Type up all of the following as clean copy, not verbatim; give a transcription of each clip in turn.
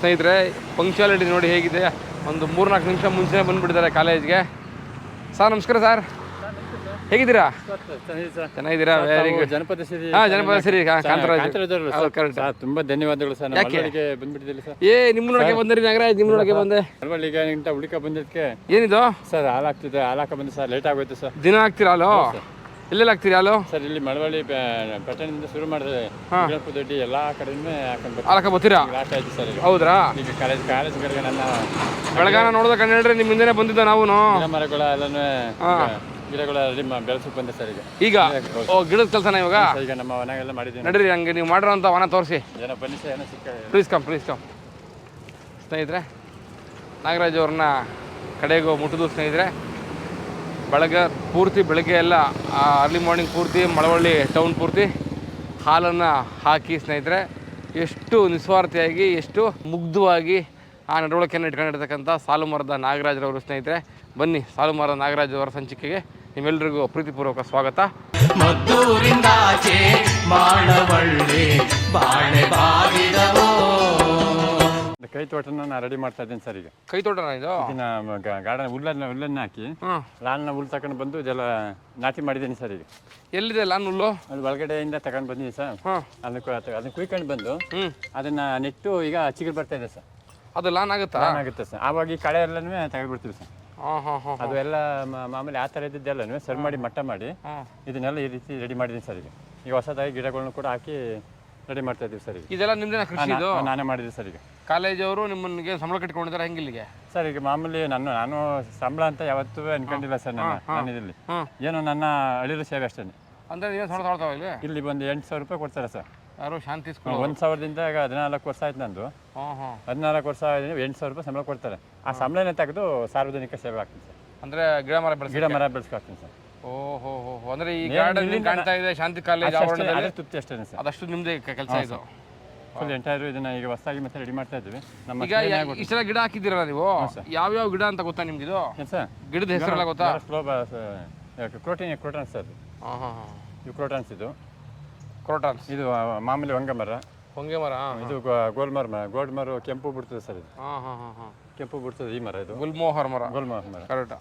ಸ್ನೇಹಿತರೆ ಪಂಕ್ಚುಯಾಲಿಟಿ ನೋಡಿ ಹೇಗಿದೆ. ಒಂದು 3-4 ನಿಮಿಷ ಮುಂಚೆ ಬಂದುಬಿಟ್ಟಿದ್ದಾರೆ ಕಾಲೇಜ್ಗೆ. ಸರ್ ನಮಸ್ಕಾರ ಸರ್, ಹೇಗಿದ್ದೀರಾ? ಚೆನ್ನಾಗಿದ್ದೀರಾ? Very good. ಜನಪದ ಸಿರಿ ಜನಪದ ಸಿರಿ ಕಾಂತರಾಜ್ ಕರೆಕ್ಟ್. ತುಂಬಾ ಧನ್ಯವಾದಗಳು ಸರ್. ಮಳವಳ್ಳಿಗೆ ಬಂದ್ಬಿಟ್ಟಿದ್ದೀರಿ ಸರ್. ನಿಮ್ಮನೊಳಗೆ ಬಂದಿರಿ ನಾಗರಾಜ್, ನಿಮ್ಮನೊಳಗೆ ಬಂದೆ. ಮಳವಳ್ಳಿಗೆ ಇಂತ ಹುಡುಕ ಬಂದಿದ್ದಕ್ಕೆ ಏನಿದು ಸರ್? ಹಾಲಾಕ ಬಂದು ಸರ್, ಲೇಟ್ ಆಗೋಯ್ತು ಸರ್. ದಿನ ಹಾಕ್ತೀರಾ ಹಾಲು? ಎಲ್ಲೆಲ್ಲ ಹಾಕ್ತೀರಿ ಹಾಲು ಸರ್? ಇಲ್ಲಿ ಮಳವಳ್ಳಿ ಪಟ್ಟಣದಿಂದ ಶುರು ಮಾಡಿದ್ರೆ ದೊಡ್ಡಿ ಎಲ್ಲಾ ಕಡೆನೂ ಹಾಲಕ ಬರ್ತೀರಾ? ಲಾಸ್ಟ್ ಆಯ್ತು ಸರ್. ಹೌದ್ರಾ? ಈಗ ಕಾಲೇಜ್ ಕಡೆಗೆ ನನ್ನ ಬೆಳಗಾನ ನೋಡೋದ ಕಣ್ಣು ಹೇಳ್ರಿ, ನಿಮ್ಮ ಹಿಂದೆನೆ ಬಂದಿದ್ದ ನಾವು. ಗಿಡ ಮರಗಳ ಎಲ್ಲನೂ ಗಿಡಗಳ ಬೆಳೆಸಕ್ಕೆ ಬಂದೆ ಸರ್. ಈಗ ಗಿಡದ ಕೆಲಸನ ಇವಾಗ ಈಗ ನಮ್ಮ ಮನೆಗೆಲ್ಲ ಮಾಡಿದ್ದೀವಿ. ನಡೀರಿ, ಹಂಗೆ ನೀವು ಮಾಡಿರೋಂಥ ವನ ತೋರಿಸಿ. ಜನ ಬನ್ನಿ ಸರ್, ಏನೋ ಸಿಕ್ಕ. Please come. ಸ್ನೇಹಿತರೆ, ನಾಗರಾಜ್ ಅವ್ರನ್ನ ಕಡೆಗೂ ಮುಟ್ಟಿದು ಸ್ನೇಹಿತರೆ. ಬೆಳಗ್ಗೆ ಎಲ್ಲ ಅರ್ಲಿ ಮಾರ್ನಿಂಗ್ ಪೂರ್ತಿ ಮಳವಳ್ಳಿ ಟೌನ್ ಪೂರ್ತಿ ಹಾಲನ್ನು ಹಾಕಿ ಸ್ನೇಹಿತರೆ, ಎಷ್ಟು ನಿಸ್ವಾರ್ಥಿಯಾಗಿ, ಎಷ್ಟು ಮುಗ್ಧವಾಗಿ ಆ ನಡವಳಿಕೆಯನ್ನು ಇಟ್ಕೊಂಡಿರ್ತಕ್ಕಂಥ ಸಾಲುಮರದ ನಾಗರಾಜ್ರವರು ಸ್ನೇಹಿತರೆ. ಬನ್ನಿ, ಸಾಲುಮರದ ನಾಗರಾಜ್ ಅವರ ಸಂಚಿಕೆಗೆ ನಿಮ್ಮೆಲ್ಲರಿಗೂ ಪ್ರೀತಿಪೂರ್ವಕ ಸ್ವಾಗತ. ಕೈ ತೋಟನ ನಾನು ರೆಡಿ ಮಾಡ್ತಾ ಇದ್ದೀನಿ ಸರ್. ಈಗ ಕೈ ತೋಟನ ಇದು? ಗಾರ್ಡನ್ ಹುಲ್ಲನ್ನ ಹಾಕಿ ಲಾನ್ನ ಹುಲ್ಲು ತಗೊಂಡು ಬಂದು ಇದೆಲ್ಲ ನಾಟಿ ಮಾಡಿದ್ದೀನಿ ಸರ್. ಈಗ ಎಲ್ಲಿದೆ ಲಾನ್ ಹುಲ್ಲು? ಅದು ಒಳಗಡೆಯಿಂದ ತಗೊಂಡು ಬಂದಿದ್ದೀನಿ ಸರ್. ಅದನ್ನ ಕುಯ್ಕೊಂಡು ಬಂದು ಅದನ್ನ ನೆಟ್ಟು ಈಗ ಚಿಗುರು ಬರ್ತಾ ಇದೆ ಸರ್. ಅದು ಲಾನ್ ಆಗುತ್ತಾ? ಲಾನ್ ಆಗುತ್ತೆ ಸರ್. ಆವಾಗ ಈ ಕಳೆ ಎಲ್ಲನೂ ತೆಗೆದ್ಬಿಡ್ತೀವಿ ಸರ್. ಅದು ಎಲ್ಲ ಮಾಮೂಲಿ ಆ ಥರ ಇದ್ದಿದ್ದೆಲ್ಲನೂ ಸರಿ ಮಾಡಿ ಮಟ್ಟ ಮಾಡಿ ಇದನ್ನೆಲ್ಲ ಈ ರೀತಿ ರೆಡಿ ಮಾಡಿದ್ದೀನಿ ಸರ್. ಈಗ ಹೊಸದಾಗಿ ಗಿಡಗಳನ್ನು ಕೂಡ ಹಾಕಿ ರೆಡಿ ಮಾಡ್ತಾ ಇದ್ದೀವಿ ಸರ್. ಇದೆಲ್ಲ ನಿಮ್ದೇನ ಕೃಷಿ? ಇದು ನಾನೇ ಮಾಡಿದ್ದೀನಿ ಸರ್. ಈಗ ಕಾಲೇಜವರು ನಿಮ್ಮನಿಗೆ ಸಂಬಳ ಕಟ್ಕೊಂಡಿದ್ದಾರೆ ಹೆಂಗಿಲ್ಲಿಗೆ ಸರ್? ಈಗ ಮಾಮೂಲಿ ನಾನು ಸಂಬಳ ಅಂತ ಯಾವತ್ತೂ ಅನ್ಕೊಂಡಿಲ್ಲ ಸರ್. ನಾನು ಇದರಲ್ಲಿ ಏನು ನನ್ನ ಅಳಿಲು ಸೇವೆ ಅಷ್ಟೇ. ಅಂದರೆ ಏನು ಸಂಬಳ ತಗೊಳ್ತಾವ ಇಲ್ಲಿ ಬಂದು 8,000 ರೂಪಾಯಿ ಕೊಡ್ತಾರೆ ಸರ್. ಯಾರು? ಶಾಂತಿ ಸ್ಕೂಲ್. 1,000ದಿಂದ ಈಗ 14 ವರ್ಷ ಆಯ್ತು ನಂದು. 14 ವರ್ಷ ಆಗಿದೆ. 8,000 ರೂಪಾಯಿ ಸಂಬಳ ಕೊಡ್ತಾರೆ. ಆ ಸಂಬಳನೇ ತೆಗೆದು ಸಾರ್ವಜನಿಕ ಸೇವೆ ಆಗ್ತೀನಿ ಸರ್. ಅಂದರೆ ಗಿಡ ಮರ ಬೆಳೆಸ್ಕಾಗ್ತೀನಿ ಸರ್. ಓಹೋ, ಅಂದರೆ ಈ ಗಾರ್ಡನ್ ಕಾಣ್ತಾ ಇದೆ ಶಾಂತಿ ಕಾಲೇಜ್ ಆವರಣದಲ್ಲಿ ತೃಪ್ತಿ ಅಷ್ಟೇ ಸರ್. ಅದಷ್ಟು ನಿಮ್ಮದೇ ಕೆಲಸ ಇದು? ಫುಲ್ ಎಂಟೈರು ಇದನ್ನ ಈಗ ಹೊಸದಾಗಿ ಮತ್ತೆ ರೆಡಿ ಮಾಡ್ತಾ ಇದ್ದೀವಿ. ನಮ್ಮ ಈಗ ಇಷ್ಟೆಲ್ಲ ಗಿಡ ಹಾಕಿದ್ದೀರಲ್ಲ ನೀವು, ಯಾವ್ಯಾವ ಗಿಡ ಅಂತ ಗೊತ್ತಾ ನಿಮ್ಗೆ? ಇದು ಸರ್ ಗಿಡದ ಹೆಸರೆಲ್ಲ ಗೊತ್ತಾ? ಕ್ರೋಟಾನ್ಸ್ ಸರ್. ಇದು ಕ್ರೋಟಾನ್ಸ್. ಇದು ಕ್ರೋಟಾನ್ಸ್. ಇದು ಮಾಮೂಲಿ ಹೊಂಗೆ ಮರ. ಇದು ಗೋಲ್ಡ್ ಮರ ಕೆಂಪು ಬಿಡ್ತದೆ ಸರ್. ಇದು ಕೆಂಪು ಬಿಡ್ತದೆ ಈ ಮರ. ಇದು ಗುಲ್ಮೋಹರ್ ಮರ. ಕರೆಕ್ಟ್.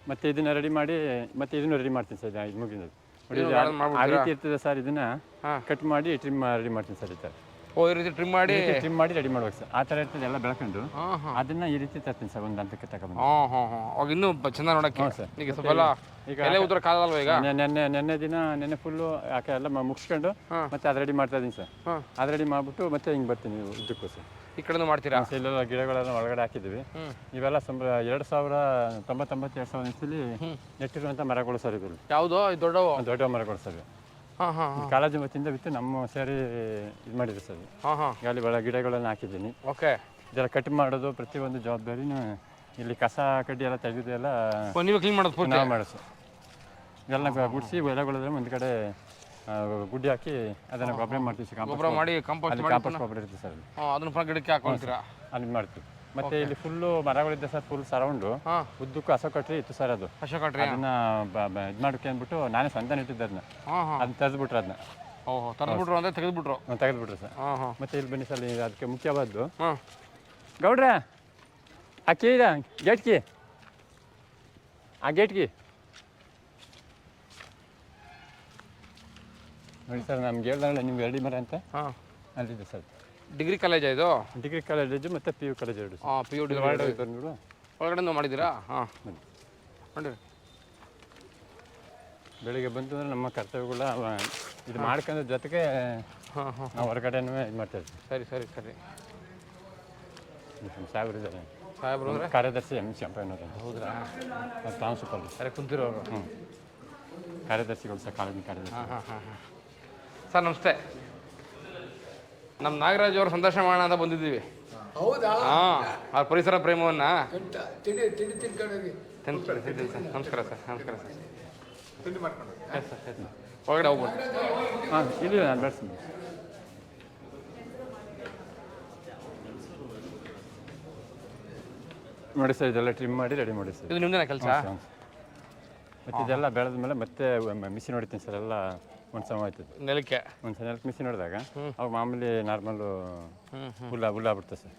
ಮತ್ತೆ ಇದನ್ನ ರೆಡಿ ಮಾಡಿ ಮತ್ತೆ ಇದನ್ನು ರೆಡಿ ಮಾಡ್ತೀನಿ ಸರ್. ಇದು ಮುಗಿದ ಆ ರೀತಿ ಇರ್ತದೆ ಸರ್. ಇದನ್ನ ಕಟ್ ಮಾಡಿ ಟ್ರಿಮ್ ರೆಡಿ ಮಾಡ್ತೀನಿ ಸರ್. ಈ ಥರ ಈ ರೀತಿ ಟ್ರಿಮ್ ಮಾಡಿ ರೆಡಿ ಮಾಡ್ಬೇಕು ಸರ್. ಆ ಥರ ಇರ್ತದೆ ಎಲ್ಲ ಬೆಳ್ಕೊಂಡು ಅದನ್ನ ಈ ರೀತಿ ತರ್ತೀನಿ ಸರ್. ಒಂದು ಹಂತಕ್ಕೆ ತಗೊಂಡು ಅವಾಗ ಇನ್ನೂ ಚೆಂದ ನೋಡಕ್ಕೆ ಸರ್. ಈಗ ಸ್ವಲ್ಪ ಈಗ ಉತ್ತರ ಕಾಲಲ್ವ? ಈಗ ನೆನ್ನೆ ಫುಲ್ಲು ಎಲ್ಲ ಮುಗಿಸ್ಕೊಂಡು ಮತ್ತೆ ಅದು ರೆಡಿ ಮಾಡ್ತಾ ಇದ್ದೀನಿ ಸರ್. ಅದು ರೆಡಿ ಮಾಡ್ಬಿಟ್ಟು ಮತ್ತೆ ಹಿಂಗೆ ಬರ್ತೀನಿ ಇದಕ್ಕೂ ಸರ್. ಈ ಕಡೆ ಮಾಡ್ತೀರಾ? ಇಲ್ಲೆಲ್ಲ ಗಿಡಗಳೆಲ್ಲ ಒಳಗಡೆ ಹಾಕಿದ್ದೀವಿ. ಇವೆಲ್ಲ 2099 ಇಸಲಿ ನೆಟ್ಟಿರುವಂಥ ಮರಗಳು ಸರ್. ಇದ್ರಲ್ಲಿ ಯಾವುದು ದೊಡ್ಡ ಮರಗಳು ಸರ್. ಕಾಲೇಜು ವತಿಯಿಂದ ಬಿತ್ತು ನಮ್ಮ ಸೇರಿ ಇದು ಮಾಡಿದ್ವಿ ಸರ್. ಅಲ್ಲಿ ಒಳ ಗಿಡಗಳನ್ನು ಹಾಕಿದ್ದೀನಿ. ಇದೆಲ್ಲ ಕಟ್ ಮಾಡೋದು ಪ್ರತಿಯೊಂದು ಜವಾಬ್ದಾರಿನೂ ಇಲ್ಲಿ ಕಸ ಕಡ್ಡಿ ಎಲ್ಲ ತೆಗೆದು ಎಲ್ಲ ನೀವು ಕ್ಲೀನ್ ಮಾಡೋದು ನಾವು ಮಾಡೋದು ಸರ್. ಇದೆಲ್ಲ ಗುಡಿಸಿ ಎಲೆಗಳದ್ರೆ ಒಂದು ಕಡೆ ಗುಡ್ಡಿ ಹಾಕಿ ಅದನ್ನು ಗೊಬ್ಬರ ಮಾಡ್ತೀವಿ ಸರ್. ಗೊಬ್ಬರ ಮಾಡಿ ಕಾಂಪೋಸ್ಟ್ ಗೊಬ್ಬರ ಇರುತ್ತೆ ಸರ್. ಅದನ್ನ ಗಿಡಕ್ಕೆ ಹಾಕೊಳ್ತೀರಾ? ಅಲ್ಲಿ ಮಾಡ್ತೀವಿ. ಮತ್ತೆ ಇಲ್ಲಿ ಫುಲ್ಲು ಮರಗಳಿದ್ದೆ ಸರ್. ಫುಲ್ ಸರೌಂಡು ಉದ್ದಕ್ಕೂ ಹಸ ಕಟ್ರಿ ಇತ್ತು ಸರ್. ಅದು ಅದನ್ನ ಇದು ಮಾಡೋಕೆ ಅಂದ್ಬಿಟ್ಟು ನಾನೇ ಸ್ವಂತ ನೆಟ್ಟಿದ್ದೆ. ಅದನ್ನ ತೆಗೆದ್ಬಿಟ್ರು. ಅದನ್ನ ತೆಗೆದ್ಬಿಟ್ರು ಸರ್. ಮತ್ತೆ ಇಲ್ಲಿ ಬನ್ನಿ ಸರ್, ಅದಕ್ಕೆ ಮುಖ್ಯವಾದ್ದು ಗೌಡ್ರ ಆ ಕೀ ಇದೆ ಗೇಟ್ಕಿ. ಆ ಗೇಟ್ಕಿ ನೋಡಿ ಸರ್. ನಮ್ಗೆ ಹೇಳ್ದಾಗಲ್ಲ ನಿಮ್ಗೆ ರೆಡಿ ಮರ ಅಂತ ಅಲ್ಲಿದೆ ಸರ್. ಡಿಗ್ರಿ ಕಾಲೇಜಾ ಇದು? ಡಿಗ್ರಿ ಕಾಲೇಜು ಮತ್ತು PU ಕಾಲೇಜ್ ಎರಡು. PU ಒಳಗಡೆ ಮಾಡಿದ್ದೀರಾ? ಮಾಡಿರಿ. ಬೆಳಿಗ್ಗೆ ಬಂತು ಅಂದರೆ ನಮ್ಮ ಕರ್ತವ್ಯಗಳ ಇದು ಮಾಡ್ಕೊಂಡ್ರ ಜೊತೆಗೆ ನಾವು ಹೊರಗಡೆನೂ ಇದು ಮಾಡ್ತಾ ಇರ್ತೀವಿ. ಸರಿ. ಸಾಹೇಬ್ರು ಇದ್ದಾರೆ. ಸಾಹೇಬ್ರು ಅಂದರೆ ಕಾರ್ಯದರ್ಶಿ MC ಅನ್ನೋದು. ಹೌದ್ರಾ? ಟ್ರಾನ್ಸ್ಫರ್ ಸರಿ ಕುಂತಿರೋರು. ಕಾರ್ಯದರ್ಶಿಗಳು ಸರ್, ಕಾಲೇಜಿನ ಕಾರ್ಯದರ್ಶಿ. ಸರ್ ನಮಸ್ತೆ. ನಮ್ಮ ನಾಗರಾಜ್ ಅವರು ಸಂದರ್ಶನ ಮಾಡೋಣ ಅಂತ ಬಂದಿದ್ದೀವಿ. ಅವ್ರ ಪರಿಸರ ಪ್ರೇಮವನ್ನು ನಮಸ್ಕಾರ ಸರ್. ಒಳಗಡೆ ಹೋಗ್ಬೋದು. ಇಲ್ಲಿ ನಾನು ಬೆಳೆಸ್ತೀನಿ ನೋಡಿ ಸರ್. ಇದೆಲ್ಲ ಟ್ರಿಮ್ ಮಾಡಿ ರೆಡಿ ಮಾಡಿ ಸರ್. ಇದು ನಿಮ್ದೇನ ಕೆಲಸ? ಮತ್ತು ಇದೆಲ್ಲ ಬೆಳೆದ ಮೇಲೆ ಮತ್ತೆ ಮಿಷಿನ್ ಹೊಡಿತೀನಿ ಸರ್. ಎಲ್ಲ ಒಂದು ಸಮ ಆಯ್ತದೆ ನೆಲಕ್ಕೆ ಒಂದು ಸಲ ನೆಲಕ್ಕೆ ಮಿಷಿನ್ ಹೊಡೆದಾಗ ಅವಾಗ ಮಾಮೂಲಿ ನಾರ್ಮಲ್ಲು ಹುಲ್ಲಾಗ್ಬಿಡ್ತದೆ ಸರ್.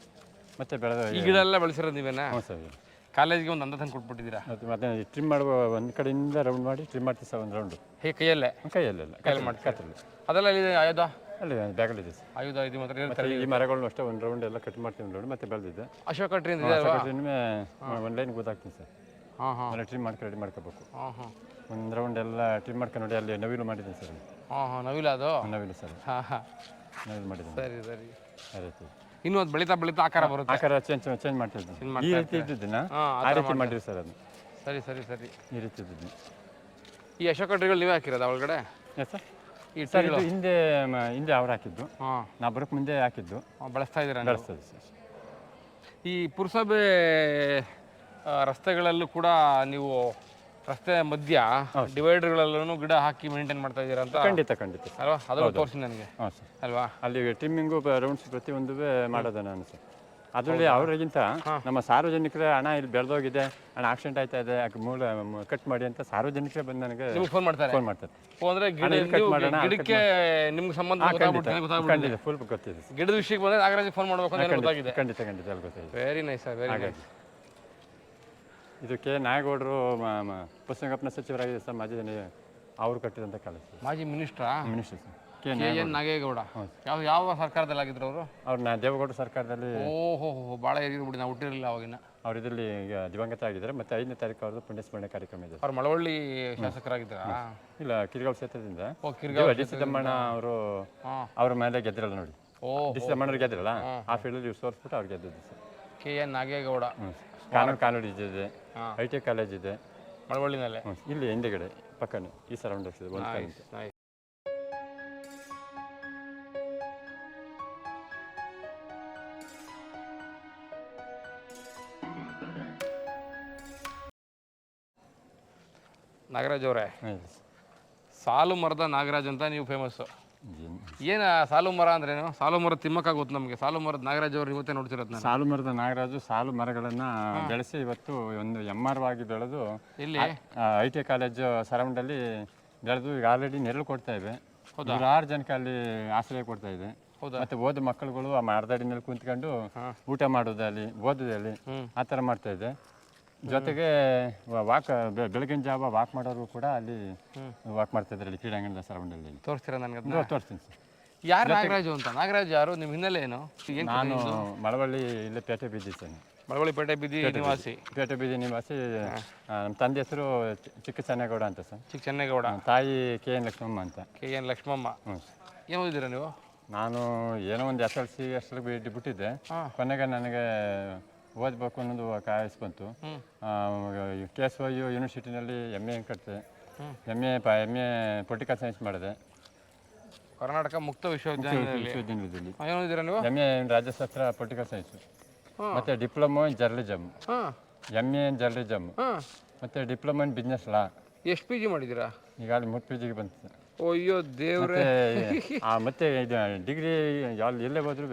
ಮತ್ತೆ ಬೆಳೆದ ಈ ಗಿಡ ಎಲ್ಲ ಬೆಳೆಸಿರೋದು ನೀವೇನಾ? ಹ್ಞೂ ಸರ್. ಕಾಲೇಜ್ಗೆ ಒಂದು ಅಂದ ತಂದು ಕೊಟ್ಬಿಟ್ಟಿದ್ದೀರಾ? ಮತ್ತೆ ಟ್ರಿಮ್ ಮಾಡುವ ಒಂದು ಕಡೆಯಿಂದ ರೌಂಡ್ ಮಾಡಿ ಟ್ರಿಮ್ ಮಾಡ್ತೀವಿ ಸರ್, ಒಂದು ರೌಂಡು ಹೇ ಕೈಯಲ್ಲೇ ಕೈಯಲ್ಲೆಲ್ಲ ಕೈಯಲ್ಲಿ ಮಾಡಿ ಕತ್ತಲ್ಲಿ ಅದೆಲ್ಲ ಇಲ್ಲಿ ಆಯುಧ ಅಲ್ಲಿ ಬ್ಯಾಗಲ್ಲಿದೆ ಸರ್. ಆಯುಧ ಇದು ಮಾತ್ರ ಮತ್ತೆ ಈ ಮರಗಳನ್ನ ಅಷ್ಟೇ ಒಂದು ರೌಂಡ್ ಎಲ್ಲ ಕಟ್ ಮಾಡ್ತೀವಿ, ಒಂದು ರೌಂಡ್ ಮತ್ತೆ ಬೆಳೆದಿದೆ. ಅಶೋಕ ಟ್ರೀ ಇದೆ ಅಲ್ವಾ? ಒಂದು ಲೈನ್ ಗೊತ್ತಾಗ್ತೀನಿ ಸರ್. ಎಲ್ಲ ಟ್ರಿಮ್ ಮಾಡ್ಕೊಂಡು ರೆಡಿ ಮಾಡ್ಕೋಬೇಕು. ಒಂದು ರೌಂಡ್ ಎಲ್ಲ ಟ್ರಿಮ್ ಮಾಡ್ಕೊಂಡು ನೋಡಿ, ಅಲ್ಲಿ ನವಿಲು ಮಾಡಿದ್ದೀನಿ ಸರ್. ನವಿಲು ಅದು ನವಿಲು ಸರ್, ನವಿಲು ಮಾಡಿದ್ದೀನಿ. ಸರಿ ಸರಿ. ಆ ರೀತಿ ಇನ್ನೂ ಅದು ಬೆಳೀತಾ ಬೆಳೀತಾ ಆಕಾರ ಬರುತ್ತೆ. ಆಕಾರ ಚೇಂಜ್ ಮಾಡ್ತಿದ್ದೀನಿ. ಈ ರೀತಿ ಇದ್ದಿದ್ದನ್ನ ಆ ರೀತಿ ಮಾಡಿರಿ ಸರ್ ಅದನ್ನ. ಸರಿ ಸರಿ ಸರಿ. ಈ ರೀತಿ ಇದ್ದಿದ್ದು. ಈ ಅಶೋಕ ಟ್ರೀಗಳು ನೀವೇ ಹಾಕಿರೋದು ಒಳಗಡೆ? Yes sir. ಈ ಸರ್ ಇದು ಹಿಂದೆ ಅವ್ರು ಹಾಕಿದ್ದು, ನಾ ಬರೋಕ್ಕೆ ಮುಂದೆ ಹಾಕಿದ್ದು. ಬಳಸ್ತಾ ಇದ್ದೀರಾ? ಬೆಳೆಸ್ತದೆ ಸರ್. ಈ ಪುರಸಭೆ ರಸ್ತೆಗಳಲ್ಲೂ ಕೂಡ ನೀವು ರಸ್ತೆ ಮಧ್ಯ ಡಿವೈಡರ್ಗಳಲ್ಲೂ ಗಿಡ ಹಾಕಿ ಮೇಂಟೈನ್ ಮಾಡ್ತಾ ಇದ್ದೀರಾ ಅಂತ? ಖಂಡಿತ ಅಲ್ವಾ? ಅದನ್ನು ತೋರಿಸಿ ನನಗೆ. ಹಾಂ ಸರ್. ಅಲ್ವಾ? ಅಲ್ಲಿ ಟ್ರಿಮ್ಮಿಂಗು ರೌಂಡ್ಸ್ ಪ್ರತಿಯೊಂದು ಮಾಡೋದು ನಾನು ಸರ್. ಅದರಲ್ಲಿ ಅವರಿಗಿಂತ ನಮ್ಮ ಸಾರ್ವಜನಿಕರ ಹಣ ಇಲ್ಲಿ ಬೆಳೆದೋಗಿದೆ, ಹಣ ಆಕ್ಸಿಡೆಂಟ್ ಆಯ್ತಾ ಇದೆ, ಮೂಲ ಕಟ್ ಮಾಡಿ ಅಂತ ಸಾರ್ವಜನಿಕರೇ ಬಂದು ನನಗೆ ಫೋನ್ ಮಾಡ್ತಾರೆ. ಅಂದ್ರೆ ಗಿಡಕ್ಕೆ ನಿಮ್ಗೆ ಸಂಬಂಧ ಖಂಡಿತ ಫುಲ್ ಗೊತ್ತಿದೆ. ಗಿಡದ ವಿಷಯಕ್ಕೆ ಬಂದ್ರೆ ನಾಗರಾಜ್ ಫೋನ್ ಮಾಡಬೇಕು ಅಂತ ಗೊತ್ತಾಗಿದೆ. ಖಂಡಿತ ಅಲ್ಲಿ ಗೊತ್ತಾಗಿದೆ. Very nice very nice. ಇದಕ್ಕೆ ನಾಯಗೌಡರು ಪಶುಸಂಗೋಪನಾ ಸಚಿವರಾಗಿದೆ ಸರ್, ಮಾಜಿ ಅವರು ಕಟ್ಟಿದಂಥ ಕಾಲೇಜ್. ಮಾಜಿ ಮಿನಿಸ್ಟರ್ ಸರ್ KN ನಾಗೇಗೌಡ. ಯಾವ ಸರ್ಕಾರದಲ್ಲಿ ಆಗಿದ್ರು ಅವರು? ಅವ್ರನ್ನ ದೇವೇಗೌಡ ಸರ್ಕಾರದಲ್ಲಿ. ಓಹೋ, ಭಾಳ ಬಿಡಿ, ನಾವು ಹುಟ್ಟಿರಲಿಲ್ಲ ಅವಾಗಿನ. ಅವ್ರು ಇದರಲ್ಲಿ ಈಗ ದಿವಂಗತ ಆಗಿದ್ದಾರೆ. ಮತ್ತೆ 5ನೇ ತಾರೀಕು ಅವ್ರದ್ದು ಪುಣ್ಯಸ್ಮರಣೆ ಕಾರ್ಯಕ್ರಮ ಇದೆ. ಅವ್ರು ಮಳವಳ್ಳಿ ಶಾಸಕರಾಗಿದ್ದ? ಇಲ್ಲ, ಕಿರ್ಗಾವ್ ಕ್ಷೇತ್ರದಿಂದ ಡಿ ಸಿದ್ದಮ್ಮಣ್ಣ ಅವರು ಅವ್ರ ಮೇಲೆ ಗೆದ್ದಿರಲ್ಲ ನೋಡಿ. ಡಿ ಸಿದ್ದಮ್ಮಣ್ಣವ್ರು ಗೆದ್ದಿರಲ್ಲ, ಆ ಫೀಲ್ಡಲ್ಲಿ ಇವ್ರು ಸೋರ್ಸ್ಬಿಟ್ಟು ಅವ್ರು ಗೆದ್ದಿದ್ದು ಸರ್. KN ನಾಗೇಗೌಡ. ಕಾಲೇಜ್ ಇದೆ, ITI ಕಾಲೇಜ್ ಇದೆ ಮಳವಳ್ಳಿನಲ್ಲೇ. ಇಲ್ಲಿ ಹಿಂದೆಗಡೆ ಪಕ್ಕನೇ ಈ ಸರೌಂಡರ್ಸ್ ಇದೆ. ಒಂದು ನಾಗರಾಜ್ ಅವರೇ, ಸಾಲು ಮರದ ನಾಗರಾಜ್ ಅಂತ ನೀವು ಫೇಮಸ್ಸು. ಏನು ಸಾಲು ಮರ ಅಂದ್ರೇನು? ಸಾಲು ಮರದ ತಿಮ್ಮಕ್ಕ ಗೊತ್ತು ನಮಗೆ. ಸಾಲು ಮರದ ನಾಗರಾಜ್ ಅವರು ಇವತ್ತೇ ನೋಡ್ತಿರೋದು ನಾನು. ಸಾಲು ಮರದ ನಾಗರಾಜು ಸಾಲು ಮರಗಳನ್ನು ಬೆಳೆಸಿ ಇವತ್ತು ಒಂದು ಎಮ್ಮರವಾಗಿ ಬೆಳೆದು ಇಲ್ಲಿ ITI ಕಾಲೇಜು ಸರೌಂಡಲ್ಲಿ ಬೆಳೆದು ಈಗ ಆಲ್ರೆಡಿ ನೆರಳು ಕೊಡ್ತಾ ಇದೆ. 6 ಜನಕ್ಕೆ ಅಲ್ಲಿ ಆಶ್ರಯ ಕೊಡ್ತಾ ಇದೆ. ಮತ್ತೆ ಓದ ಮಕ್ಕಳುಗಳು ಆ ಮರದಡಿನಲ್ಲಿ ಕುಂತ್ಕೊಂಡು ಊಟ ಮಾಡೋದಲ್ಲಿ, ಓದೋದಲ್ಲಿ ಆ ಥರ ಮಾಡ್ತಾ ಇದೆ. ಜೊತೆಗೆ ವಾಕ್ ಬೆಳಗಿನ ಜಾವ ವಾಕ್ ಮಾಡೋರು ಕೂಡ ಅಲ್ಲಿ ವಾಕ್ ಮಾಡ್ತಾ ಇದ್ದಾರೆ ಇಲ್ಲಿ ಕ್ರೀಡಾಂಗಣದ ಸರೌಂಡಲ್ಲಿ. ತೋರಿಸ್ತೀರಾ ನನಗೆ? ತೋರಿಸ್ತೀನಿ ಸರ್. ಯಾರು ನಾಗರಾಜು ಅಂತ? ನಾಗರಾಜ್ ಯಾರು? ನಿಮ್ಮ ಹಿನ್ನೆಲೆ ಏನು? ನಾನು ಮಳವಳ್ಳಿ ಇಲ್ಲೇ ಪೇಟೆ ಬೀದಿ ಸರ್. ಮಳವಳ್ಳಿ ಪೇಟೆ ಬೀದಿ ನಿವಾಸಿ. ಪೇಟೆ ಬೀದಿ ನಿವಾಸಿ. ನಮ್ಮ ತಂದೆ ಹೆಸರು ಚಿಕ್ಕ ಚೆನ್ನೇಗೌಡ ಅಂತ ಸರ್. ಚಿಕ್ಕ ಚೆನ್ನೇಗೌಡ. ತಾಯಿ KN ಲಕ್ಷ್ಮಮ್ಮ ಅಂತ. KN ಲಕ್ಷ್ಮಮ್ಮ. ಏನು ಓದಿದ್ದೀರಾ ನೀವು? ನಾನು ಏನೋ ಒಂದು SLC ಅಷ್ಟರಲ್ಲಿ ಬಿಟ್ಟಿದ್ದೆ. ಕೊನೆಗೆ ನನಗೆ ಓದಬೇಕು ಅನ್ನೋದು ಕಾಯಿಸ್ ಬಂತು. KSYU ಯೂನಿವರ್ಸಿಟಿನಲ್ಲಿ MA ಕಟ್ಟಿದೆ. MA ಪೊಲಿಟಿಕಲ್ ಸೈನ್ಸ್ ಮಾಡಿದೆ ಕರ್ನಾಟಕ ಮುಕ್ತ ವಿಶ್ವವಿದ್ಯಾಲಯದಲ್ಲಿ. ಏನು ಓದಿದ್ದೀರಾ ನೀವು? MA ರಾಜ್ಯಶಾಸ್ತ್ರ ಪೊಲಿಟಿಕಲ್ ಸೈನ್ಸು, ಮತ್ತು diploma in journalism, MA in journalism, ಮತ್ತು ಡಿಪ್ಲೊಮೊ ಇನ್ ಬಿಸ್ನೆಸ್ ಲಾ. ಎಷ್ಟು PG ಮಾಡಿದ್ದೀರಾ? ಈಗಾಗಲೇ 3 PG ಬಂತು. ಅಯ್ಯೋ ದೇವ್ರೆ. ಮತ್ತೆ ಇದು ಡಿಗ್ರಿ ಎಲ್ಲೇ ಹೋದ್ರೂ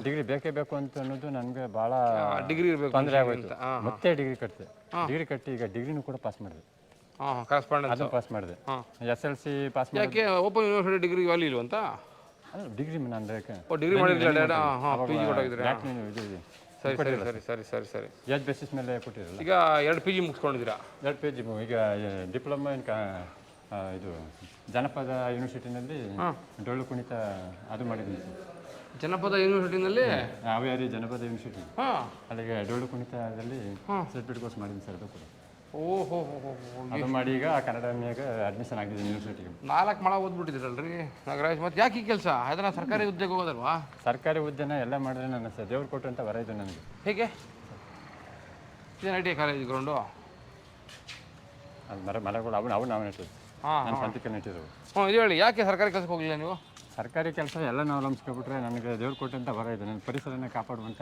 ಡಿಗ್ರಿ ಬೇಕೇ ಬೇಕು ಅಂತ ಅನ್ನೋದು ನನಗೆ ಭಾಳ ಡಿಗ್ರಿ ಇರಬೇಕು ತೊಂದರೆ ಆಗೋಯ್ತು. ಮತ್ತೆ ಡಿಗ್ರಿ ಕಟ್ಟಿದೆ. ಡಿಗ್ರಿ ಕಟ್ಟಿ ಈಗ ಡಿಗ್ರಿನೂ ಕೂಡ ಪಾಸ್ ಮಾಡಿದೆ. ಕರೆಸ್ಪಾಂಡೆನ್ಸ್ ಪಾಸ್ ಮಾಡಿದೆ. SLC ಪಾಸ್ ಮಾಡಿ. ಯಾಕೆ ಓಪನ್ ಯೂನಿವರ್ಸಿಟಿ ಡಿಗ್ರಿ ವ್ಯಾಲ್ಯೂ ಇಲ್ವ ಅಂತ? ಡಿಗ್ರಿ ನಾನು ಡಿಗ್ರಿ ಮಾಡಿರಲಿಲ್ಲ, PG ಕೊಟ್ಟಿದ್ದೀರಾ? ಸರಿ ಸರಿ ಸರಿ ಸರಿ ಸರಿ ಸರಿ. ಏಜ್ ಬೇಸಿಸ್ ಮೇಲೆ ಕೊಟ್ಟಿರಲ್ಲ. ಈಗ 2 PG ಮುಗಿಸ್ಕೊಂಡಿದ್ದೀರಾ? 2 PG. ಈಗ ಡಿಪ್ಲೊಮಾ ಇನ್ ಇದು ಜನಪದ ಯೂನಿವರ್ಸಿಟಿನಲ್ಲಿ ಡೊಳ್ಳು ಕುಣಿತ ಅದು ಮಾಡಿದ್ದೀನಿ ಸರ್. ಜನಪದ ಯೂನಿವರ್ಸಿಟಿನಲ್ಲಿ? ಹಾವೇರಿ ಜನಪದ ಯೂನಿವರ್ಸಿಟಿ. ಅಲ್ಲಿಗೆ ಡೊಳ್ಳು ಕುಣಿತದಲ್ಲಿ ಸರ್ಟಿಫಿಕೇಟ್ ಕೋರ್ಸ್ ಮಾಡಿದ್ದೀನಿ ಸರ್. ಅದು ಕೂಡ ಓಹೋ ಅದು ಮಾಡಿ ಈಗ ಕನ್ನಡ MAಗ ಅಡ್ಮಿಷನ್ ಆಗಿದೆ ಯೂನಿವರ್ಸಿಟಿಗೆ. 4 ಮಳ ಓದ್ಬಿಟ್ಟಿದ್ದೀರಲ್ರಿ ನಾಗರಾಜ್. ಮತ್ತೆ ಯಾಕೆ ಈ ಕೆಲಸ? ಅದನ್ನ ಸರ್ಕಾರಿ ಹುದ್ದೆಗೆ ಹೋಗೋದಲ್ವಾ? ಸರ್ಕಾರಿ ಹುದ್ದೆನ ಎಲ್ಲ ಮಾಡಿದ್ರೆ ನನ್ನ ಸರ್ ದೇವ್ರು ಕೊಟ್ಟಂತ ವರ ಇದು ನನಗೆ. ಹೇಗೆ? ಇದೇನು ITI ಕಾಲೇಜ್ ಗ್ರೌಂಡು? ಅದು ಮರಗಳು ಅವು ನಾವು ನೆಟ್ಟಿದ್ದು. ನಾನು ಸ್ವಂತಕ್ಕೆ ನೆಟ್ಟಿದ್ದವು. ಇದು ಹೇಳಿ, ಯಾಕೆ ಸರ್ಕಾರಿ ಕೆಲಸಕ್ಕೆ ಹೋಗಲಿಲ್ಲ ನೀವು? ಸರ್ಕಾರಿ ಕೆಲಸ ಎಲ್ಲ ನಾವು ಅವಲಂಬಿಸ್ಕೊಬಿಟ್ರೆ ನನಗೆ ದೇವ್ರು ಕೊಟ್ಟಂತ ವರ ಇದೆ. ನನ್ನ ಪರಿಸರನ ಕಾಪಾಡುವಂಥ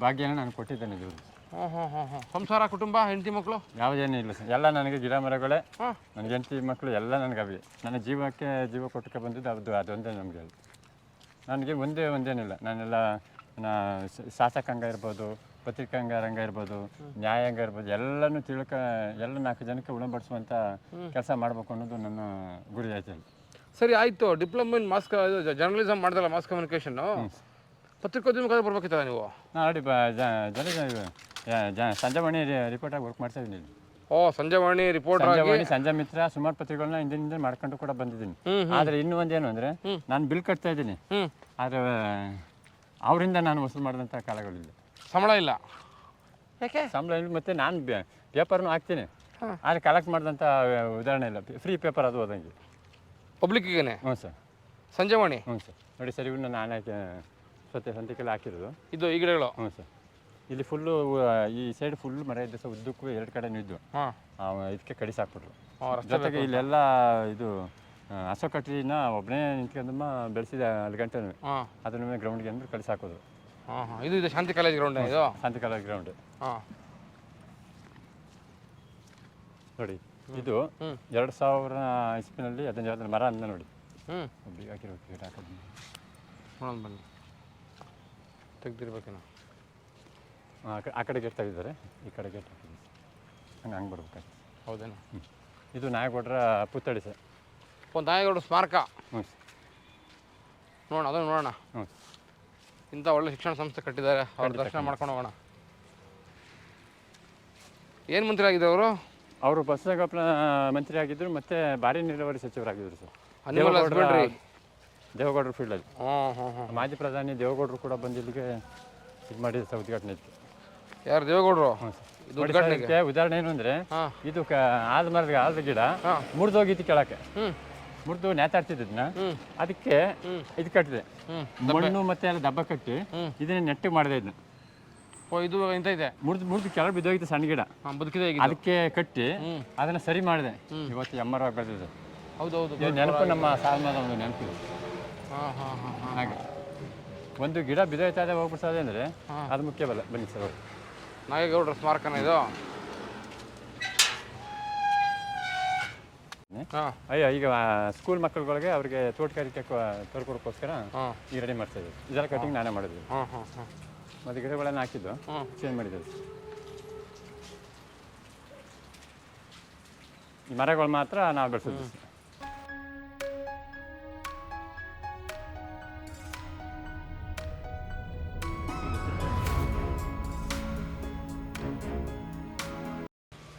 ಭಾಗ್ಯನ ನಾನು ಕೊಟ್ಟಿದ್ದೇನೆ ದೇವರು. ಸಂಸಾರ, ಕುಟುಂಬ, ಹೆಂಡತಿ ಮಕ್ಕಳು ಯಾವುದೇನೂ ಇಲ್ಲ ಸರ್. ಎಲ್ಲ ನನಗೆ ಗಿಡ ಮರಗಳೇ. ನನ್ನ ಹೆಂಡತಿ ಮಕ್ಕಳು ಎಲ್ಲ ನನಗೆ ಅವಿ. ನನ್ನ ಜೀವ ಕೊಟ್ಟಕ್ಕೆ ಬಂದಿದ್ದು ಅದೊಂದೇ ನಮಗೆ. ನನಗೆ ಒಂದೇನಿಲ್ಲ. ನಾನೆಲ್ಲ ಶಾಸಕಾಂಗ ಇರ್ಬೋದು, ಪತ್ರಿಕಾಂಗ ರಂಗ ಇರ್ಬೋದು, ನ್ಯಾಯಾಂಗ ಇರ್ಬೋದು, ಎಲ್ಲನೂ ಎಲ್ಲ 4 ಜನಕ್ಕೆ ಉಣಬಡಿಸುವಂಥ ಕೆಲಸ ಮಾಡಬೇಕು ಅನ್ನೋದು ನನ್ನ ಗುರಿ ಆಯ್ತು. ಸರಿ ಆಯಿತು, ಡಿಪ್ಲೊಮಾ ಇನ್ ಮಾಸ್ ಜರ್ನಲಿಸಮ್ ಮಾಡ್ದಲ್ಲ, ಮಾಸ್ ಕಮ್ಯುನಿಕೇಷನ್ನು, ಪತ್ರಿಕೋದ್ಯಮಕ್ಕೆ ಬರ್ಬೇಕಿತ್ತಲ್ಲ ನೀವು? ನಾನು ನೋಡಿ ಸಂಜೆವಾಣಿ ರಿಪೋರ್ಟಾಗಿ ವರ್ಕ್ ಮಾಡ್ತಾ ಇದ್ದೀನಿ. ಓ, ಸಂಜೆವಾಣಿ ರಿಪೋರ್ಟರ್ ಆಗಿ. ಸಂಜೆವಾಣಿ, ಸಂಜೆ ಮಿತ್ರ ಸುಮಾರು ಪತ್ರಿಕೆಗಳನ್ನ ಹಿಂದಿನಿಂದ ಮಾಡ್ಕೊಂಡು ಕೂಡ ಬಂದಿದ್ದೀನಿ. ಆದರೆ ಇನ್ನೂ ಒಂದೇನು ಅಂದರೆ ನಾನು ಬಿಲ್ ಕಟ್ತಾ ಇದ್ದೀನಿ, ಆದರೆ ಅವರಿಂದ ನಾನು ವಸೂಲು ಮಾಡಿದಂಥ ಕಾಲಗಳಿಲ್ಲ. ಸಂಬಳ ಇಲ್ಲ? ಯಾಕೆ ಸಂಬಳ ಇಲ್ಲ. ಮತ್ತು ನಾನು ಪೇಪರ್ನು ಹಾಕ್ತೀನಿ, ಆದರೆ ಕಲೆಕ್ಟ್ ಮಾಡಿದಂಥ ಉದಾಹರಣೆ ಇಲ್ಲ. ಫ್ರೀ ಪೇಪರ್ ಅದು ಓದಂಗೆ ಪಬ್ಲಿಕ್ಕಿಗೆ. ಹ್ಞೂ ಸರ್. ಸಂಜೆವಾಣಿ. ಹ್ಞೂ ಸರ್. ನೋಡಿ ಸರ್, ಇವನ್ನ ನಾನು ಸಂತಿಕೆಲ್ಲ ಹಾಕಿರೋದು ಇದು ಈ ಗಿಡಗಳು. ಹ್ಞೂ ಸರ್. ಇಲ್ಲಿ ಫುಲ್ಲು ಈ ಸೈಡ್ ಫುಲ್ ಮರ ಇದ್ದ ಸರ್, ಉದ್ದಕ್ಕೂ 2 ಕಡೆನೂ ಇದ್ದು ಇದಕ್ಕೆ ಕಡಿಸಿ ಹಾಕ್ಬಿಟ್ರು. ಜೊತೆಗೆ ಇಲ್ಲೆಲ್ಲ ಇದು ಅಶೋಕ ಟ್ರೀನ ಒಬ್ಬನೇ ನಿಂತ್ಕೊಂಡಮ್ಮ ಬೆಳೆಸಿದೆ 4 ಗಂಟೆ, ಅದನ್ನ ಗ್ರೌಂಡ್ಗೆ ಅಂದ್ರೆ ಕಳಿಸಿ ಹಾಕೋದು. ಇದು ಶಾಂತಿ ಕಾಲೇಜ್ ಗ್ರೌಂಡ್. ಇದು ಶಾಂತಿ ಕಾಲೇಜ್ ಗ್ರೌಂಡ್. ನೋಡಿ, ಇದು 2000 ಇಸ್ವಿನಲ್ಲಿ ಅದನ್ನ ಮರ ಅಂತ ನೋಡಿ. ಒಬ್ರಿಗೆ ಹಾಕಿರೋ ಗಿಡ ಹಾಕೋದು ನೋಡೋಣ ಬನ್ನಿ, ತೆಗ್ದಿರ್ಬೇಕೇನೋ. ಆ ಕಡೆ ಗೇಟ್ ತೆಗೆದಿದ್ದಾರೆ, ಈ ಕಡೆ ಗೇಟ್ ಹಾಕಿದ್ದೀವಿ. ಹಂಗೆ ಬರ್ಬೇಕಾಯ್ತು. ಹೌದೇನು? ಇದು ನಾಯಗೌಡರ ಪುತ್ಥಳಿ ಸರ್. ಒಂದು ನಾಯಗೌಡ ಸ್ಮಾರಕ. ಹ್ಞೂ ನೋಡೋಣ, ಅದನ್ನು ನೋಡೋಣ. ಹ್ಞೂ. ಇಂಥ ಒಳ್ಳೆ ಶಿಕ್ಷಣ ಸಂಸ್ಥೆ ಕಟ್ಟಿದ್ದಾರೆ, ಅವ್ರ ದರ್ಶನ ಮಾಡ್ಕೊಂಡು ಹೋಗೋಣ. ಏನು ಮಂತ್ರಿ ಆಗಿದ್ರು ಅವರು? ಅವರು ಬಸವರಾಜ ಮಂತ್ರಿ ಆಗಿದ್ದರು, ಮತ್ತು ಭಾರಿ ನೀರಾವರಿ ಸಚಿವರಾಗಿದ್ದರು ಸರ್. ದೇವೇಗೌಡರ ಫೀಲ್ಡಲ್ಲಿ. ಮಾಜಿ ಪ್ರಧಾನಿ ದೇವೇಗೌಡರು ಕೂಡ ಬಂದು ಇಲ್ಲಿಗೆ ಇದು ಮಾಡಿದ್ರು ಸರ್, ಉದ್ಘಾಟನೆ ಇತ್ತು. ಯಾರು ದೇವೇಗೌಡರು? ಇದಕ್ಕೆ ಉದಾಹರಣೆ ಏನು ಅಂದರೆ, ಇದು ಆಲದ ಗಿಡ ಮುರಿದೋಗಿತ್ತು ಕೆಳಕ್ಕೆ, ಮುರಿದು ನೇತಾಡ್ತಿದ್ದನ್ನ ಅದಕ್ಕೆ ಇದು ಕಟ್ಟಿದೆ, ಮಣ್ಣು ಮತ್ತೆ ಎಲ್ಲ ದಬ್ಬ ಕಟ್ಟಿ ಇದನ್ನ ನೆಟ್ಟಿಗೆ ಮಾಡಿದೆ. ಇದನ್ನ ಇದು ಇಂತ ಇದೆ, ಮುರಿದು ಕೆಳಗೆ ಬಿದ್ದೋಗಿತ್ತು ಸಣ್ಣ ಗಿಡ, ಬದುಕಿದೆ. ಅದಕ್ಕೆ ಕಟ್ಟಿ ಅದನ್ನ ಸರಿ ಮಾಡಿದೆ. ಇವತ್ತು ಎಮ್ಮರವಾಗಿ ಬೆಳೆದಿದೆ. ಹೌದೌದು, ನೆನಪು, ನಮ್ಮ ಸಾಲದ ಒಂದು ನೆನಪಿದೆ. ಹಾಗೆ ಒಂದು ಗಿಡ ಬಿದ್ದೋಯ್ತಾ ಇದೆ ಹೋಗ್ಬಿಡ್ತದೆ ಅಂದರೆ ಅದು ಮುಖ್ಯ ಬಲ್ಲ. ಬನ್ನಿ ಸರ್, ಹೋಗಿ ನಾಗೇಗೌಡರ ಸ್ಮಾರಕನ ಇದು. ಅಯ್ಯೋ, ಈಗ ಸ್ಕೂಲ್ ಮಕ್ಕಳುಗಳಿಗೆ ಅವ್ರಿಗೆ ತೋಟಗಾರಿಕೆ ತೋರ್ಕೊಡೋಕ್ಕೋಸ್ಕರ ಈಗ ರೆಡಿ ಮಾಡ್ತಾ ಇದ್ದೀವಿ. ಇದೆಲ್ಲ ಕಟಿಂಗ್ ನಾನೇ ಮಾಡಿದ್ವಿ. ಮತ್ತು ಗಿಡಗಳನ್ನು ಹಾಕಿದ್ದು ಚೇಂಜ್ ಮಾಡಿದ್ದೀವಿ. ಈ ಮರಗಳು ಮಾತ್ರ ನಾವು ಬೆಳೆಸಿದ್ವಿ.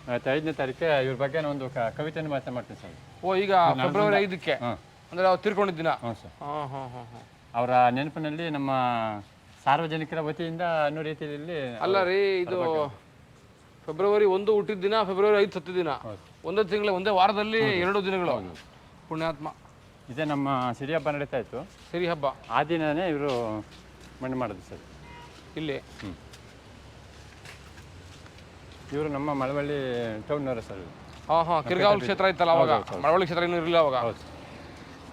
ಮತ್ತು 5ನೇ ತಾರೀಕೆ ಇವ್ರ ಬಗ್ಗೆ ಒಂದು ಕವಿತೆಯನ್ನು ಮಾತೇ ಮಾಡ್ತೀನಿ ಸರ್. ಓ, ಈಗ ಫೆಬ್ರವರಿ 5ಕ್ಕೆ ಅಂದರೆ ಅವ್ರು ತಿರ್ಕೊಂಡಿದ್ದ ದಿನ. ಹ್ಞೂ ಸರ್. ಅವರ ನೆನಪಿನಲ್ಲಿ ನಮ್ಮ ಸಾರ್ವಜನಿಕರ ವತಿಯಿಂದ ಅನ್ನೋ ರೀತಿಯಲ್ಲಿ. ಅಲ್ಲ ರೀ, ಇದು ಫೆಬ್ರವರಿ 1 ಹುಟ್ಟಿದ ದಿನ, ಫೆಬ್ರವರಿ 5 ಸತ್ತ ದಿನ, ಒಂದೇ ತಿಂಗಳ ಒಂದೇ ವಾರದಲ್ಲಿ 2 ದಿನಗಳು. ಪುಣ್ಯಾತ್ಮ. ಇದೇ ನಮ್ಮ ಸಿರಿ ಹಬ್ಬ ನಡೀತಾ ಇತ್ತು. ಸಿರಿ ಹಬ್ಬ ಆ ದಿನನೇ ಇವರು ಮಣ್ಣು ಮಾಡೋದು ಸರ್ ಇಲ್ಲಿ. ಇವರು ನಮ್ಮ ಮಳವಳ್ಳಿ ಟೌನ್ನವರ ಸರ್. ಕಿರ್ಗಾವಲ್ ಕ್ಷೇತ್ರ ಇತ್ತಲ್ಲ ಅವಾಗ, ಮಳವಳ್ಳಿ ಕ್ಷೇತ್ರ ಇನ್ನೂ ಇರಲಿಲ್ಲ ಅವಾಗ.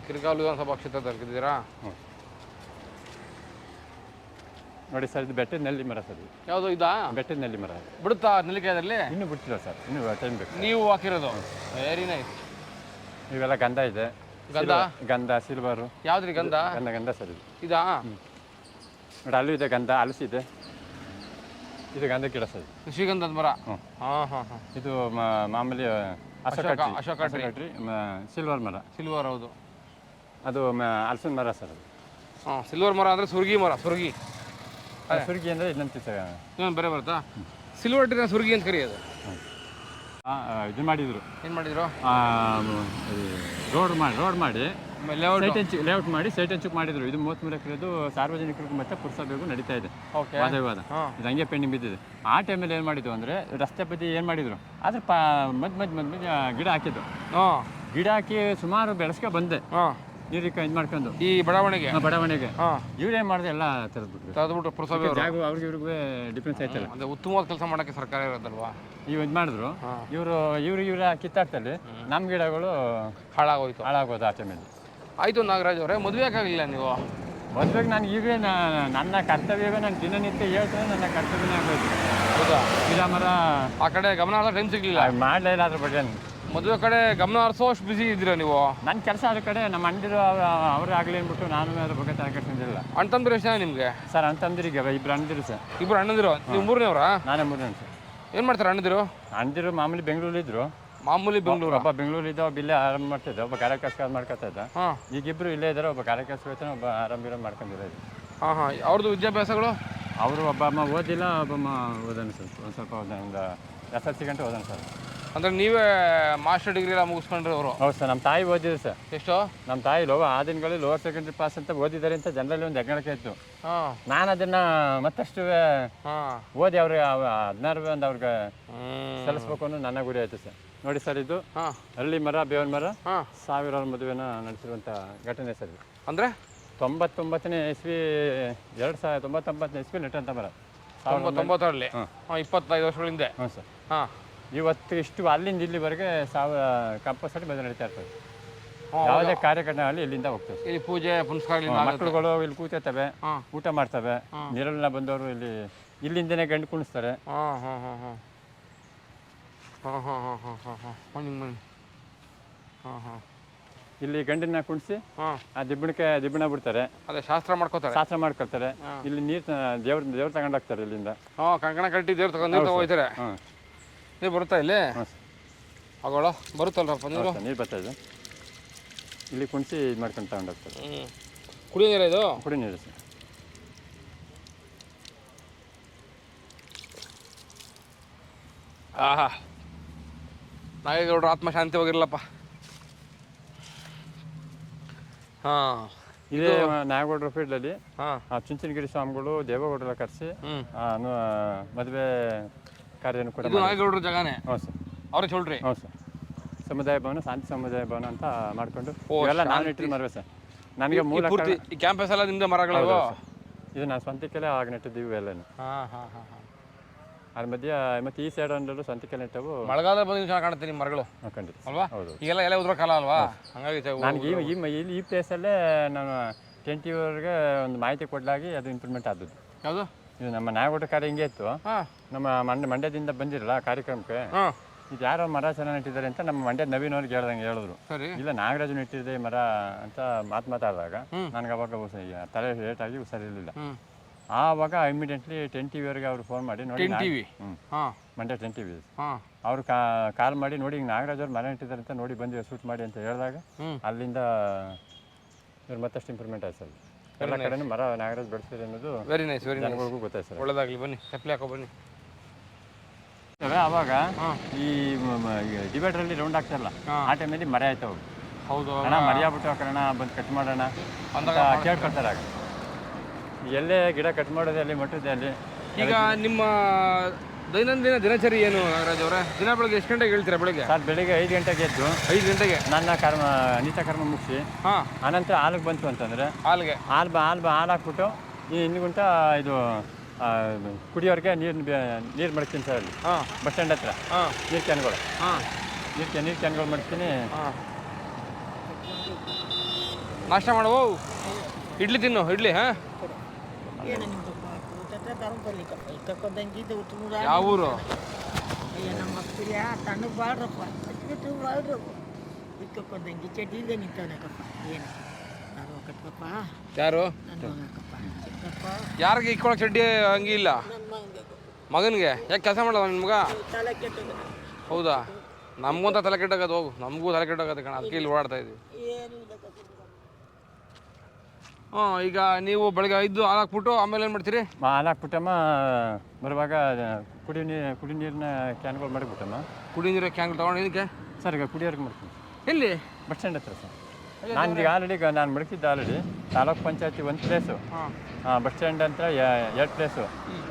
ಕಿರ್ಗಾವಲ್ ವಿಧಾನಸಭಾ ಕ್ಷೇತ್ರದಲ್ಲಿ ಇದ್ದೀರಾ? ನೋಡಿ ಸರ್, ಇದು ಬೆಟ್ಟದ ನೆಲ್ಲಿ ಮರ ಸರ್. ಯಾವುದು ಇದಾ? ಬೆಟ್ಟದ ನೆಲ್ಲಿ ಮರ. ಬಿಡುತ್ತಾ ನೆಲ್ಲಿಕಾಯದಲ್ಲಿ? ಇನ್ನೂ ಬಿಡ್ತಿಲ್ಲ ಸರ್, ಇನ್ನೂ ಟೈಮ್ ಬೇಕು. ನೀವು ಹಾಕಿರೋದು? Very nice. ಇವೆಲ್ಲ ಗಂಧ ಇದೆ. ಗಂಧ ಸಿಲ್ವರು. ಯಾವ್ದ್ರಿ ಗಂಧ? ಗಂಧ ಸರ್ ಇದು. ಇದಾ? ನೋಡಿ, ಅಲ್ಲೂ ಇದೆ ಗಂಧ, ಹಲಸಿದೆ. ಇದು ಗಂಧ ಗಿಡ ಸರ್, ಶ್ರೀಗಂಧದ ಮರ. ಇದು ಮಾಮೂಲಿ ಅಶೋಕ ಟ್ರೀ, ಸಿಲ್ವರ್ ಮರ. ಸಿಲ್ವರ್, ಹೌದು. ಅದು ಹಲಸಿನ ಮರ ಸರ್. ಅದು ಸಿಲ್ವರ್ ಮರ ಅಂದರೆ ಸುರ್ಗಿ ಮರ. ಸುರ್ಗಿ ಅಂದರೆ ಇನ್ನಂತ ಇನ್ನೊಂದು ಬೇರೆ ಬರುತ್ತಾ? ಸಿಲ್ವರ್ ಟ್ರೀನ ಸುರ್ಗಿ ಅಂತ ಕರೆಯೋದು. ಇದು ಮಾಡಿದ್ರು. ಏನು ಮಾಡಿದ್ರು? ರೋಡ್ ಮಾಡಿ ಲೇಔಟ್ ಮಾಡಿ ಸೈಟ್ ಹಂಚುಕ್ ಮಾಡಿದ್ರು. ಇದು 33 ಎಕರೆದು ಸಾರ್ವಜನಿಕರಿಗೂ ಮತ್ತೆ ಪುರಸಭೆಗೂ ನಡೀತಾ ಇದೆ ವಾದವಿವಾದ. ಇದು ಹಂಗೆ ಪೆಂಡಿಂಗ್ ಬಿದ್ದಿದೆ. ಆ ಟೈಮಲ್ಲಿ ಏನು ಮಾಡಿದ್ದು ಅಂದರೆ, ರಸ್ತೆ ಬದಿ ಏನು ಮಾಡಿದ್ರು, ಅದ್ರ ಮಧ್ಯ ಗಿಡ ಹಾಕಿದ್ದು. ಗಿಡ ಹಾಕಿ ಸುಮಾರು ಬೆಳೆಸ್ಕೊ ಬಂದೆ, ನೀರಿಗೆ ಇದು ಮಾಡ್ಕೊಂಡು ಈ ಬಡಾವಣೆಗೆ ಇವ್ರೇನು ಮಾಡಿದೆ, ಎಲ್ಲ ತೆರೆದ್ಬಿಟ್ರು. ಪುರಸಭೆ ಜಾಗ ಅವ್ರಿಗೆ ಇವ್ರಿಗೆ ಡಿಫ್ರೆನ್ಸ್ ಆಯ್ತಲ್ಲ. ಅಂದರೆ ಉತ್ತಮವಾದ ಕೆಲಸ ಮಾಡೋಕ್ಕೆ ಸರ್ಕಾರ ಇರೋದಲ್ವಾ? ಇವು ಇದು ಮಾಡಿದ್ರು. ಇವ್ರ ಕಿತ್ತಾಡ್ತಲ್ಲಿ ನಮ್ಮ ಗಿಡಗಳು ಹಾಳಾಗೋದು ಆ ಟೈಮಲ್ಲಿ. ಆಯಿತು ನಾಗರಾಜ್ ಅವರೇ, ಮದುವೆ ಆಗಲಿಲ್ಲ ನೀವು? ಮದುವೆಗೆ ನಾನು ಈಗ ನನ್ನ ಕರ್ತವ್ಯವೇ, ನಾನು ದಿನನಿತ್ಯ ಹೇಳ್ತೇನೆ, ನನ್ನ ಕರ್ತವ್ಯನೇ ಆಗೋದು. ಹೌದಾ? ಗಿಡ ಮರ ಆ ಕಡೆ ಗಮನ ಹರಿಸೋ ಟೈಮ್ ಸಿಗಲಿಲ್ಲ? ಮಾಡಲೇ ಇಲ್ಲ ಅದ್ರ ಬಗ್ಗೆ. ಮದುವೆ ಕಡೆ ಗಮನ ಹರಿಸೋ ಅಷ್ಟು ಬಿಸಿ ಇದ್ದೀರಾ ನೀವು? ನನ್ನ ಕೆಲಸ ಅದ್ರ ಕಡೆ. ನಮ್ಮ ಅಣ್ಣದಿರು ಅವರೇ ಆಗಲಿ ಅಂದ್ಬಿಟ್ಟು ನಾನು ಅದ್ರ ಬಗ್ಗೆ ತಲೆ ಕೆಡ್ಕೊಂಡಿಲ್ಲ. ಅಣ್ಣ ತಮ್ಮದಿರು ಎಷ್ಟು ಜನ ನಿಮಗೆ? ಸರ್, ಅಣ್ಣ ತಮ್ಮದಿರಿಗೆ 2 ಅಣ್ಣದಿರು ಸರ್. 2 ಅಣ್ಣದಿರು? ನೀವು 3ನೇವ್ರಾ? ನಾನೇ 3ನೇ ಸರ್. ಏನು ಮಾಡ್ತಾರೆ ಅಣ್ಣದಿರು? ಅಣ್ಣದಿರು ಮಾಮೂಲಿ ಬೆಂಗಳೂರಲ್ಲಿದ್ದರು. ಮಾಮೂಲಿ ಬೆಂಗಳೂರು. ಒಬ್ಬ ಬೆಂಗಳೂರಿದ್ದ ಒಬ್ಬ ಇಲ್ಲೇ ಆರಾಮ್ ಮಾಡ್ತಿದ್ದ, ಒಬ್ಬ ಗಾರೆ ಕೆಲಸ ಮಾಡ್ಕೊತಾ ಇದ್ದ. ಹಾಂ ಈಗ ಇಬ್ಬರು ಇಲ್ಲೇ ಇದ್ದಾರೆ, ಒಬ್ಬ ಗಾರೆ ಕೆಲಸ ಹೋಗ್ತಾನೆ, ಒಬ್ಬ ಆರಾಮ್ ಮಾಡ್ಕೊಂಡಿರೋದು. ಹಾಂ ಹಾಂ. ಅವ್ರದ್ದು ವಿದ್ಯಾಭ್ಯಾಸಗಳು? ಅವರು ಒಬ್ಬಮ್ಮ ಓದಿಲ್ಲ, ಒಬ್ಬಮ್ಮ ಓದೋಣ ಸರ್, ಒಂದು ಸ್ವಲ್ಪ ಓದೋಣ, ಒಂದು SSLC ಗಂಟೆ ಓದೋಣ ಸರ್. ಅಂದರೆ ನೀವೇ ಮಾಸ್ಟರ್ ಡಿಗ್ರಿ ಎಲ್ಲ ಮುಗಿಸ್ಕೊಂಡ್ರಿ ಅವರು? ಹೌದು ಸರ್, ನಮ್ಮ ತಾಯಿ ಓದಿದ್ರು ಸರ್. ಎಷ್ಟು? ನಮ್ಮ ತಾಯಿ ಆ ದಿನಗಳಲ್ಲಿ ಲೋವರ್ ಸೆಕೆಂಡ್ರಿ ಪಾಸ್ ಅಂತ ಓದಿದ್ದಾರೆ ಅಂತ ಜನರಲ್ಲಿ ಒಂದು ಹೆಗ್ಗಳಿಕೆ ಇತ್ತು. ಹಾಂ. ನಾನು ಅದನ್ನು ಮತ್ತಷ್ಟು ಓದಿ ಅವ್ರಿಗೆ 16 ಒಂದು ಅವ್ರಿಗೆ ಸಲ್ಲಿಸ್ಬೇಕು ಅನ್ನೋ ನನ್ನ ಗುರಿ ಆಯಿತು ಸರ್. ನೋಡಿ ಸರ್, ಇದು ಹಳ್ಳಿ ಮರ, ಬೇವಿನ ಮರ, ಸಾವಿರಾರು ಮದುವೆನ ನಡೆಸಿರುವಂಥ ಘಟನೆ ಸರ್ ಇದು. ಅಂದರೆ 99ನೇ ಇಸ್ವಿ, 2099ನೇ ಇಸ್ವಿ ನೆಟ್ಟಂಥ ಮರ. 99ರಲ್ಲಿ? 25 ವರ್ಷಗಳ ಹಿಂದೆ. ಹ್ಞೂ ಸರ್. ಹಾಂ. ಇವತ್ತು ಇಷ್ಟು ಅಲ್ಲಿಂದ ಇಲ್ಲಿವರೆಗೆ ಕಂಪಲ್ಸರಿ ಮದುವೆ ನಡೀತಾ ಇರ್ತದೆ. ಯಾವುದೇ ಕಾರ್ಯಕ್ರಮ ಅಲ್ಲಿ ಇಲ್ಲಿಂದ ಹೋಗ್ತದೆ. ಇಲ್ಲಿ ಪೂಜೆ ಪುನಸ್ಕಾರ, ಮಕ್ಕಳುಗಳು ಇಲ್ಲಿ ಕೂತಿರ್ತವೆ, ಊಟ ಮಾಡ್ತವೆ. ನೀರೆಲ್ಲ ಬಂದವರು ಇಲ್ಲಿಂದನೇ ಗಂಡು ಕುಣಿಸ್ತಾರೆ. ಹಾಂ ಹಾಂ ಹಾಂ ಹಾಂ ಹಾಂ ಹಾಂ ಹಾಂ ಹಾಂ ಹಾಂ ಹಾಂ ಹಾಂ ಹಾಂ ಹಾಂ. ಇಲ್ಲಿ ಗಂಡನ್ನ ಕುಣಿಸಿ ಆ ದಿಬ್ಬಣ ಬಿಡ್ತಾರೆ. ಅದೇ ಶಾಸ್ತ್ರ ಮಾಡ್ಕೊಳ್ತಾರೆ. ಇಲ್ಲಿ ದೇವ್ರು ತಗೊಂಡೋಗ್ತಾರೆ ಇಲ್ಲಿಂದ. ಹಾಂ, ಕಂಕಣ ಕಟ್ಟಿ ದೇವ್ರು ತಗೊಂಡು ಹೋಗ್ತಾರೆ. ನೀರು ಬರುತ್ತಾ ಇಲ್ಲಿ? ಆಗೋಳ ಬರುತ್ತಲ್ರಪ್ಪ ನೀರು? ನೀರು ಬರ್ತಾ ಇದೆ. ಇಲ್ಲಿ ಕುಣಿಸಿ ಇದು ಮಾಡ್ಕೊಂಡು ತಗೊಂಡೋಗ್ತಾರೆ. ಕುಡಿಯೋ ನೀರು ಇದು? ಕುಡಿ ನೀರು ಸರ್. ಆಹಾ, ನಾಗೇಗೌಡರು ಆತ್ಮ ಶಾಂತಿ ಹೋಗಿರಲಪ್ಪ. ಹಾಂ, ಇದೇ ನಾಗೇಗೌಡರ ಫೀಲ್ಡಲ್ಲಿ ಚುಂಚನಗಿರಿ ಸ್ವಾಮಿಗಳು ದೇವೇಗೌಡರ ಕರೆಸಿ ಮದುವೆ ಕಾರ್ಯನೂ ಕೂಡ. ನಾಗೇಗೌಡರ ಜಾಗನೇ? ಹೌದು ಸರ್. ಅವ್ರೇ ಚೋಳ್ರಿ? ಹೌದು ಸರ್. ಸಮುದಾಯ ಭವನ, ಶಾಂತಿ ಸಮುದಾಯ ಭವನ ಅಂತ ಮಾಡಿಕೊಂಡು ಎಲ್ಲ ನಾನು ಇಟ್ಟಿದ್ದು ಮರವೇ ಸರ್. ನನಗೆ ಮೂಲ ಈ ಕ್ಯಾಂಪಸ್ ಎಲ್ಲ ನಿಮ್ಮದೇ ಮರಗಳು? ಇದು ನಾನು ಸ್ವಂತಕ್ಕೆಲ್ಲ ಆಗ ನೆಟ್ಟಿದ್ದೀವಿ ಎಲ್ಲನೂ. ಹಾಂ ಹಾಂ ಹಾಂ ಹಾಂ. ಅದ್ರ ಮಧ್ಯೆ ಮತ್ತೆ ಈ ಸೈಡ್ ಅಂಡಲ್ಲೂ ಸ್ವಂತಕ್ಕೆಲ್ಲ ನೆಟ್ಟವು. ಮಳೆಗಾಲ ಬಂದು ಚೆನ್ನಾಗಿ ಕಾಣುತ್ತೆ ನಿಮ್ಮ ಮರಗಳು ಖಂಡಿತ ಅಲ್ವಾ? ಹೌದು. ಈಗೆಲ್ಲ ಎಲೆ ಉದುರೋ ಕಾಲ ಅಲ್ವಾ, ಹಂಗಾಗಿ ನನಗೆ ಈ ಪ್ಲೇಸಲ್ಲೇ ನಾನು 10ಟಿವರೆಗೆ ಒಂದು ಮಾಹಿತಿ ಕೊಡಲಾಗಿ ಅದು ಇಂಪ್ಲಿಮೆಂಟ್ ಆದದ್ದು. ಯಾವುದು? ಇದು ನಮ್ಮ ನಾಗೌಡ ಕಾರ್ಯ ಹಿಂಗೆ ಇತ್ತು. ನಮ್ಮ ಮಂಡ್ಯದಿಂದ ಬಂದಿರಲ್ಲ ಕಾರ್ಯಕ್ರಮಕ್ಕೆ, ಇದು ಯಾರೋ ಮರ ಚೆನ್ನಾಗಿ ನೆಟ್ಟಿದ್ದಾರೆ ಅಂತ ನಮ್ಮ ಮಂಡ್ಯದ ನವೀನವ್ರಿಗೆ ಹೇಳಿದ್ರು. ಇಲ್ಲ, ನಾಗರಾಜು ನೆಟ್ಟಿದೆ ಮರ ಅಂತ ಮಾತಾಡಿದಾಗ ನನಗೆ ಅವಾಗ ತಲೆ ಲೇಟಾಗಿ ಹುಷಾರಿರಲಿಲ್ಲ. ಆವಾಗ ಇಮಿಡಿಯೇಟ್ಲಿ 10ಟಿವಿಯವರೆಗೆ ಅವರು ಫೋನ್ ಮಾಡಿ ನೋಡಿ, ಮಂಡ್ಯ 10ಟಿವಿ ಅವರು ಕಾಲ್ ಮಾಡಿ ನೋಡಿ ಹಿಂಗೆ ನಾಗರಾಜ್ ಅವ್ರು ಮರ ನೆಟ್ಟಿದ್ದಾರೆ ಅಂತ ನೋಡಿ ಬಂದು ಶೂಟ್ ಮಾಡಿ ಅಂತ ಹೇಳಿದಾಗ ಅಲ್ಲಿಂದ ಇವ್ರು ಮತ್ತಷ್ಟು ಇಂಪ್ರೂವ್ಮೆಂಟ್ ಆಯ್ತು ಸರ್. ಎಲ್ಲ ಕಡೆನೂ ಮರ ನಾಗರಾಜ್ ಬೆಳೆಸಿದ್ರೆ ಅನ್ನೋದು ವೆರಿ ನೈಸ್, ಜನಗಳಿಗೂ ಗೊತ್ತಾಯ್ತು ಸರ್. ಒಳ್ಳೆದಾಗಲಿ, ಬನ್ನಿ ಚಪ್ಪಲಿ ಹಾಕೋ ಬನ್ನಿ. ಆವಾಗ ಈ ಡಿವೈಡರಲ್ಲಿ ರೌಂಡ್ ಆಗ್ತಾರಲ್ಲ, ಆ ಟೈಮಲ್ಲಿ ಮರ ಆಯ್ತವು. ಹೌದು, ಅಣ್ಣ ಮರ್ಯಾಬಿಟ್ಟು ಕಣ ಬಂದು ಕಟ್ ಮಾಡೋಣ ಅಂತ ಕೇಳ್ಕೊಳ್ತಾರೆ. ಆಗ ಎಲ್ಲೇ ಗಿಡ ಕಟ್ ಮಾಡೋದೇ ಅಲ್ಲಿ ಮಟ್ಟದೆ ಅಲ್ಲಿ. ಈಗ ನಿಮ್ಮ ದೈನಂದಿನ ದಿನಚರಿ ಏನು ನಾಗರಾಜ್ ಅವರೇ? ದಿನ ಬೆಳಗ್ಗೆ ಎಷ್ಟು ಗಂಟೆಗೆ ಹೇಳ್ತೀರಾ? ಬೆಳಗ್ಗೆ ಸರ್ ಬೆಳಿಗ್ಗೆ 5 ಗಂಟೆಗೆ ಎದ್ದು 5 ಗಂಟೆಗೆ ನನ್ನ ನಿತ್ಯ ಕರ್ಮ ಮುಗಿಸಿ ಅನಂತರ ಹಾಲಿಗೆ ಬಂತು ಅಂತಂದರೆ ಹಾಲು ಹಾಕ್ಬಿಟ್ಟು ಇನ್ನು ಗುಂಟ ಇದು ಕುಡಿಯೋರಿಗೆ ನೀರು ಮಡ್ತೀನಿ ಸರ್. ಅಲ್ಲಿ ಬಸ್ ಸ್ಟ್ಯಾಂಡ್ ಹತ್ರ ನೀರು ಕ್ಯಾನ್ಗಳು ಮಡ್ತೀನಿ. ನಾಷ್ಟ ಮಾಡುವು, ಇಡ್ಲಿ ತಿನ್ನು, ಇಡ್ಲಿ. ಹಾಂ, ಯಾವ ಊರು? ಯಾರು? ಯಾರಿಗೆ ಇಕ್ಕೊಳಕ್ ಚಡ್ಡಿ ಅಂಗಿ ಇಲ್ಲ ಮಗನಿಗೆ? ಯಾಕೆ ಕೆಲಸ ಮಾಡಲ್ಲ ನಿನ್ನ ಮಗ? ಹೌದಾ? ನಮಗಂತ ತಲೆ ಕೆಟ್ಟಾಗದು, ಹೋಗು, ನಮಗೂ ತಲೆ ಕೆಟ್ಟಾಗತ್ತೆ ಕಣ, ಅದಕ್ಕೆ ಇಲ್ಲಿ ಓಡಾಡ್ತಾ ಇದ್ದೀವಿ. ಹಾಂ, ಈಗ ನೀವು ಬೆಳಗ್ಗೆ 5 ಹಾಲು ಹಾಕ್ಬಿಟ್ಟು ಆಮೇಲೆ ಏನು ಮಾಡ್ತೀರಿ? ಹಾಲು ಹಾಕ್ಬಿಟ್ಟಮ್ಮ ಬರುವಾಗ ಕುಡಿ ನೀರಿನ ಕ್ಯಾನ್ಗಳು ಮಾಡಿಬಿಟ್ಟಮ್ಮ. ಕುಡಿ ನೀರು ಕ್ಯಾನ್ಗಳು ತೊಗೊಂಡು ಇದಕ್ಕೆ ಸರ್ ಈಗ ಕುಡಿಯೋರಿಗೆ ಮಾಡ್ತೀನಿ. ಎಲ್ಲಿ? ಬಸ್ ಸ್ಟ್ಯಾಂಡ್ ಹತ್ರ ಸರ್. ನಾನು ಈಗ ಆಲ್ರೆಡಿ ನಾನು ಮಡಗಿದ್ದೆ ಆಲ್ರೆಡಿ. ತಾಲೂಕು ಪಂಚಾಯತಿ 1 ಪ್ಲೇಸು, ಬಸ್ ಸ್ಟ್ಯಾಂಡ್ ಅಂತ 2 ಪ್ಲೇಸು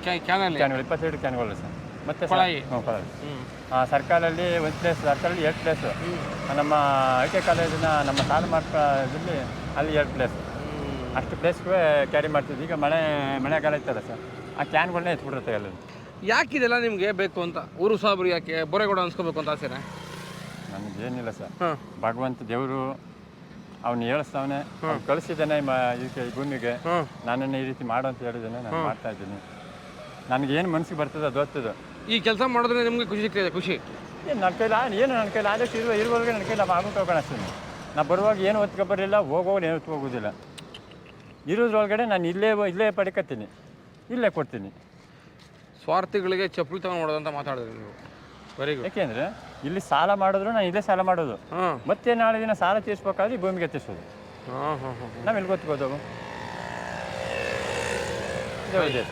ಕ್ಯಾನ್ಗಳು, 22 ಕ್ಯಾನ್ಗಳು ಸರ್. ಮತ್ತು ಸರ್ಕಾರಲ್ಲಿ 1 ಪ್ಲೇಸ್, ಸರ್ಕಾರಲ್ಲಿ 2 ಪ್ಲೇಸು. ನಮ್ಮ ಐ ಟಿ ಕಾಲೇಜಿನ ನಮ್ಮ ಸಾಲು ಮಾರ್ಗದಲ್ಲಿ ಅಲ್ಲಿ 2 ಪ್ಲೇಸು. ಅಷ್ಟು ಪ್ಲೇಸ್ಗೆ ಕ್ಯಾರಿ ಮಾಡ್ತಿದ್ವಿ. ಈಗ ಮಳೆಗಾಲ ಇರ್ತದೆ ಸರ್, ಆ ಕ್ಯಾನ್ಗಳನ್ನೇ ಎತ್ಬಿಡುತ್ತೆ ಎಲ್ಲ. ಯಾಕಿದೆಲ್ಲ ನಿಮಗೆ ಬೇಕು ಅಂತ? ಊರು ಸಾಬ್ರು ಯಾಕೆ ಬೋರೆಗೌಡ ಅನ್ಸ್ಕೋಬೇಕು ಅಂತ ಆಸೆನಾ? ನನಗೇನಿಲ್ಲ ಸರ್. ಭಗವಂತ ದೇವರು ಅವನು ಹೇಳಿಸ್ತಾವನೆ, ಕಳಿಸಿದ್ದಾನೆ ಇದಕ್ಕೆ ಈ ಭೂಮಿಗೆ. ನನ್ನನ್ನು ಈ ರೀತಿ ಮಾಡು ಅಂತ ಹೇಳಿದ್ದಾನೆ, ನಾನು ಮಾಡ್ತಾ ಇದ್ದೀನಿ. ನನಗೇನು ಮನಸ್ಸಿಗೆ ಬರ್ತದೆ ಅದು ಓದ್ತದೆ. ಈ ಕೆಲಸ ಮಾಡಿದ್ರೆ ನಿಮಗೆ ಖುಷಿ ಸಿಗ್ತದೆ? ಖುಷಿ ನನ್ನ ಕೈಲಿ ಆದಷ್ಟು ಇರುವವರೆಗೆ ನನ್ನ ಕೈಲಿ ಆಗ್ಬಿಟ್ಟು ಹೋಗೋಣ ಅಷ್ಟೇ. ನಾ ಬರುವಾಗ ಏನು ಹೊತ್ಕೊಬರಲಿಲ್ಲ, ಹೋಗೋವಾಗ ಏನು ಹೊತ್ತು ಹೋಗೋದಿಲ್ಲ. ಇರೋದ್ರೊಳಗಡೆ ನಾನು ಇಲ್ಲೇ ಪಡ್ಕೊತೀನಿ, ಇಲ್ಲೇ ಕೊಡ್ತೀನಿ. ಸ್ವಾರ್ಥಿಗಳಿಗೆ ಚಪ್ಪಲಿ ತಗೊಂಡು ಮಾಡೋದಂತ ಮಾತಾಡಿದ್ರಿ ನೀವು. Very good. ಯಾಕೆಂದರೆ ಇಲ್ಲಿ ಸಾಲ ಮಾಡಿದ್ರು ನಾನು ಇಲ್ಲೇ ಸಾಲ ಮಾಡೋದು, ಹಾಂ ಮತ್ತೆ ನಾಳೆ ದಿನ ಸಾಲ ತೀರಿಸ್ಬೇಕಾದ್ರೆ ಈ ಭೂಮಿಗೆ ಎತ್ತಿಸೋದು. ಹಾಂ ಹಾಂ ಹಾಂ ನಾವು ಎಲ್ಲಿ ಗೊತ್ಕೋದು ಇದೇ ಉದ್ದೇಶ.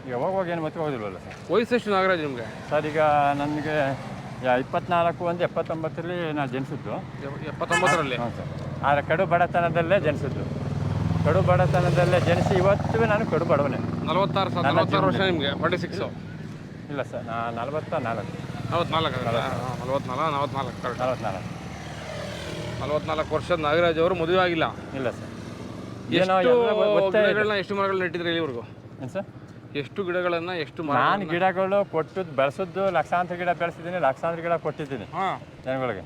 ಈಗ ಹೋಗುವಾಗ ಏನು ಮತ್ತೆ ಹೋಗೋದಿಲ್ವಲ್ಲ ಸರ್. ವಯಸ್ಸೆಷ್ಟು ನಾಗರಾಜ್ ನಿಮಗೆ? ಸರ್ ಈಗ ನನಗೆ 24/1/79 ನಾನು ಜನಿಸಿದ್ದು. 79ರಲ್ಲಿ? ಹಾಂ ಸರ್. ಆದರೆ ಕಡು ಬಡತನದಲ್ಲೇ ಜನಿಸಿದ್ದು. ಕಡು ಬಡತನದಲ್ಲೇ ಜನಿಸಿ ಇವತ್ತು ನಾನು ಕಡು ಬಡವನೇ. 46 ವರ್ಷ ನಿಮಗೆ? 46? ಇಲ್ಲ ಸರ್, ನಾನು 44. 44 ವರ್ಷದ ನಾಗರಾಜ್ ಅವರು ಮದುವೆ ಆಗಿಲ್ಲ? ಇಲ್ಲ ಸರ್. ಎಷ್ಟು ಮರಗಳನ್ನ ನೆಟ್ಟಿದ್ರೆ ಇಲ್ಲಿವರೆಗೂ? ಏನು ಸರ್? ಎಷ್ಟು ಗಿಡಗಳನ್ನು ಎಷ್ಟು ನಾನು ಗಿಡಗಳು ಕೊಟ್ಟದ್ದು ಬೆಳೆಸಿದ್ದು ಲಕ್ಷಾಂತರ ಗಿಡ ಬೆಳೆಸಿದ್ದೀನಿ, ಲಕ್ಷಾಂತರ ಗಿಡ ಕೊಟ್ಟಿದ್ದೀನಿ ಜನಗಳಿಗೆ.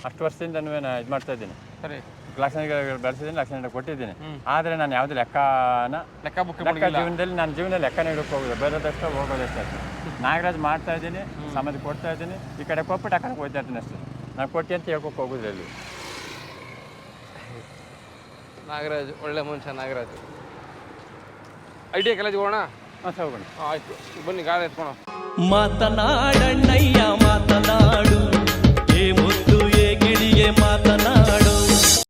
ಅಷ್ಟು ವರ್ಷದಿಂದ ನಾನು ಇದು ಮಾಡ್ತಾ ಇದ್ದೀನಿ. ಸರಿ, ಲಕ್ಷಾಂತರ ಗಿಡ ಬೆಳೆಸಿದ್ದೀನಿ, ಲಕ್ಷಾಂತರ ಗಿಡ ಕೊಟ್ಟಿದ್ದೀನಿ. ಆದರೆ ನಾನು ಯಾವುದೇ ಜೀವನದಲ್ಲಿ ನನ್ನ ಜೀವನದಲ್ಲಿ ಲೆಕ್ಕನೇ ಇಡಕ್ಕೆ ಹೋಗೋದು, ಬರೋದಷ್ಟು ಹೋಗೋದಷ್ಟೇ. ನಾಗರಾಜ್ ಮಾಡ್ತಾ ಇದ್ದೀನಿ, ಸಮಾಧಿ ಕೊಡ್ತಾ ಇದ್ದೀನಿ, ಈ ಕಡೆ ಕೊಟ್ಬಿಟ್ಟು ಆ ಕಡೆ ಹೋಗ್ತಾ ಇರ್ತೀನಿ ಅಷ್ಟೇ. ನಾನು ಕೊಟ್ಟು ಅಂತ ಹೇಳ್ಕೊಕ್ಕೆ ಹೋಗೋದಿಲ್ಲ ಇಲ್ಲಿ. ನಾಗರಾಜ್ ಒಳ್ಳೆ ಮನುಷ್ಯ ನಾಗರಾಜ್. ITI ಕಾಲೇಜ್ ಹೋಗೋಣ? ಹಾಂ ಸರ್, ಹೋಗೋಣ. ಆಯ್ತು, ಬನ್ನಿ ಗಾಡಿ ಎತ್ಕೋಣ. ಮಾತನಾಡಣ್ಣಯ್ಯ ಮಾತನಾಡು, ಏ ಮುದ್ದು ಏ ಗಿಳಿಗೆ ಮಾತನಾಡು.